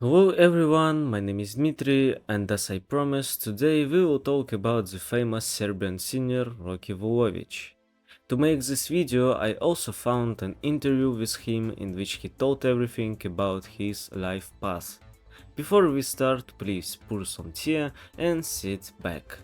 Hello everyone, my name is Dmitry, and as I promised, today we will talk about the famous Serbian singer Roki Vulovic. To make this video, I also found an interview with him in which he told everything about his life path. Before we start, please pour some tea and sit back.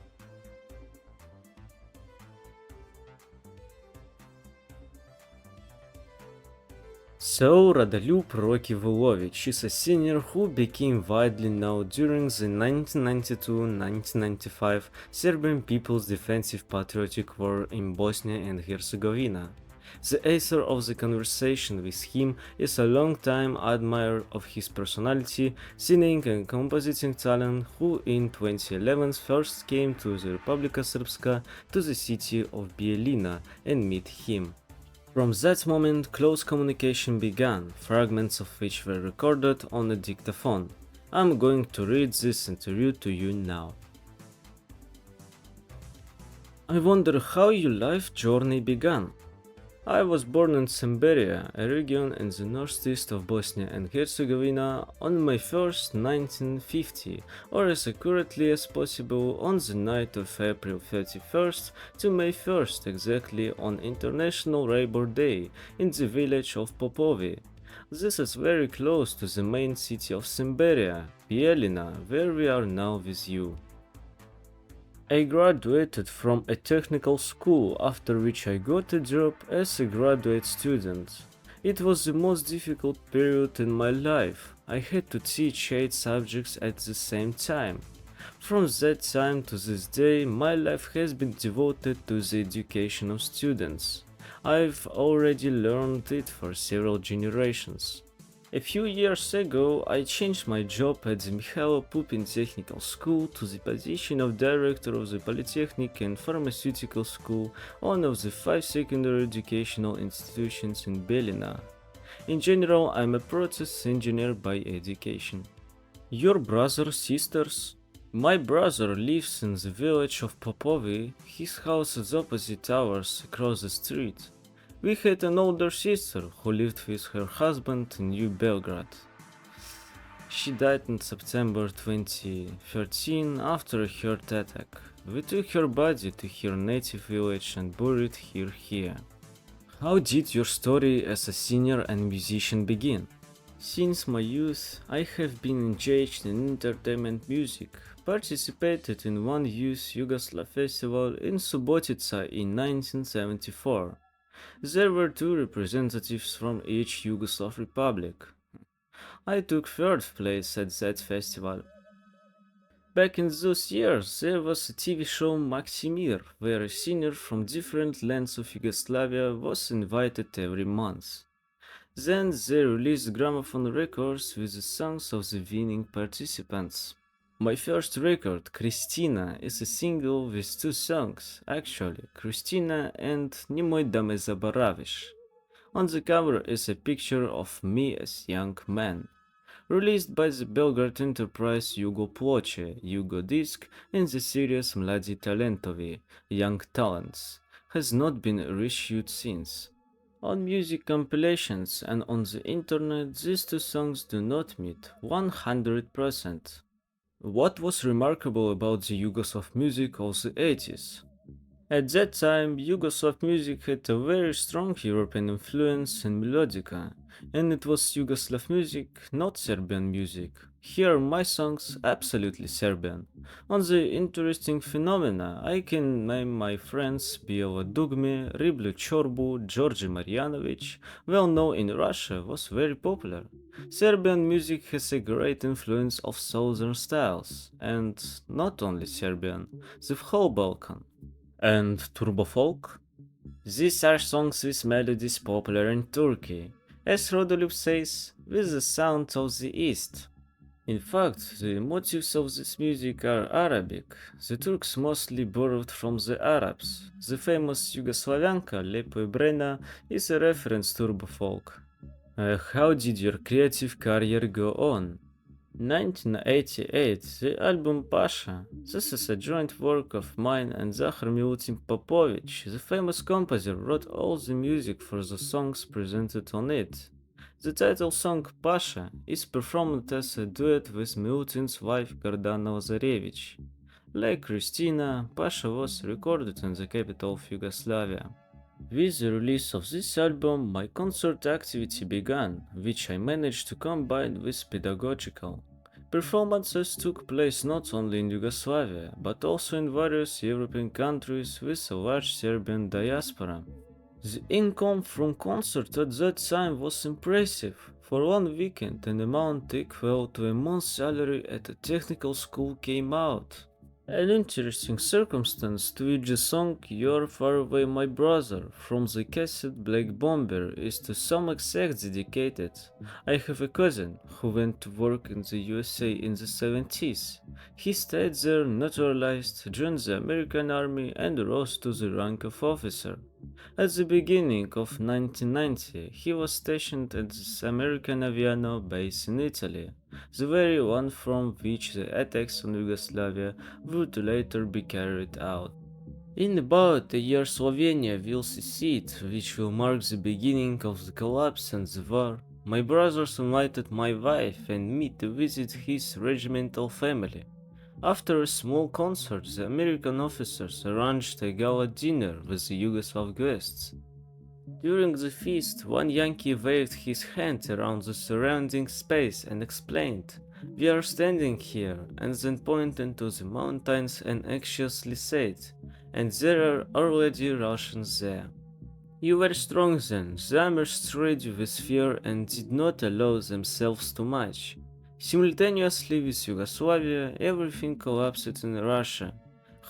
So, Radolюб Roki Vulovic is a singer who became widely known during the 1992-1995 Serbian People's Defensive Patriotic War in Bosnia and Herzegovina. The author of the conversation with him is a long-time admirer of his personality, singing and compositing talent who in 2011 first came to the Republika Srpska to the city of Bijeljina and met him. From that moment, close communication began, fragments of which were recorded on a dictaphone. I'm going to read this interview to you now. I wonder how your life journey began. I was born in Semberia, a region in the northeast of Bosnia and Herzegovina, on May 1st, 1950, or as accurately as possible on the night of April 31st to May 1st, exactly on International Labor Day, in the village of Popovi. This is very close to the main city of Semberia, Bijeljina, where we are now with you. I graduated from a technical school, after which I got a job as a graduate student. It was the most difficult period in my life. I had to teach 8 subjects at the same time. From that time to this day, my life has been devoted to the education of students. I've already learned it for several generations. A few years ago, I changed my job at the Mihailo Pupin Technical School to the position of Director of the Polytechnic and Pharmaceutical School, one of the 5 secondary educational institutions in Bijeljina. In general, I'm a process engineer by education. Your brother, sisters? My brother lives in the village of Popovi. His house is opposite ours, across the street. We had an older sister who lived with her husband in New Belgrade. She died in September 2013 after a heart attack. We took her body to her native village and buried her here. How did your story as a singer and musician begin? Since my youth, I have been engaged in entertainment music, participated in one youth Yugoslav festival in Subotica in 1974. There were 2 representatives from each Yugoslav republic. I took 3rd place at that festival. Back in those years, there was a TV show Maksimir, where a singer from different lands of Yugoslavia was invited every month. Then they released gramophone records with the songs of the winning participants. My first record, Christina, is a single with 2 songs, actually, Christina and Nemoj da me zaboraviš. On the cover is a picture of me as young man. Released by the Belgrade enterprise Jugo Ploče, Jugo Disc, in the series Mladi Talentovi, Young Talents, has not been reissued since. On music compilations and on the internet, these 2 songs do not meet 100%. What was remarkable about the Yugoslav music of the 80s? At that time, Yugoslav music had a very strong European influence in melodica, and it was Yugoslav music, not Serbian music. Here my songs absolutely Serbian. On the interesting phenomena, I can name my friends Bijelo Dugme, Riblju Čorbu, Georgi Marjanovic, well known in Russia, was very popular. Serbian music has a great influence of southern styles, and not only Serbian, the whole Balkan. And turbo folk? These are songs with melodies popular in Turkey, as Radolюб says, with the sound of the East. In fact, the motifs of this music are Arabic. The Turks mostly borrowed from the Arabs. The famous Yugoslavianka Lepo je Brena is a reference to turbo folk. How did your creative career go on? 1988, the album Pasha. This is a joint work of mine and Zahar Milutin Popovic. The famous composer wrote all the music for the songs presented on it. The title song Pasha is performed as a duet with Milutin's wife Gordana Lazarevich. Like Christina, Pasha was recorded in the capital of Yugoslavia. With the release of this album, my concert activity began, which I managed to combine with pedagogical. Performances took place not only in Yugoslavia, but also in various European countries with a large Serbian diaspora. The income from concert at that time was impressive. For one weekend, an amount equal to a month's salary at a technical school came out. An interesting circumstance to which the song You're Far Away My Brother from the cassette Black Bomber is to some extent dedicated. I have a cousin who went to work in the USA in the 70s. He stayed there, naturalized, joined the American Army, and rose to the rank of officer. At the beginning of 1990, he was stationed at the American Aviano base in Italy, the very one from which the attacks on Yugoslavia would later be carried out. In about a year, Slovenia will secede, which will mark the beginning of the collapse and the war. My brothers invited my wife and me to visit his regimental family. After a small concert, the American officers arranged a gala dinner with the Yugoslav guests. During the feast, one Yankee waved his hand around the surrounding space and explained, "We are standing here," and then pointed to the mountains and anxiously said, "And there are already Russians there." You were strong then, the Amish ready with fear and did not allow themselves too much. Simultaneously with Yugoslavia, everything collapsed in Russia.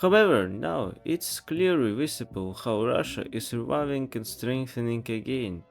However, now it's clearly visible how Russia is reviving and strengthening again.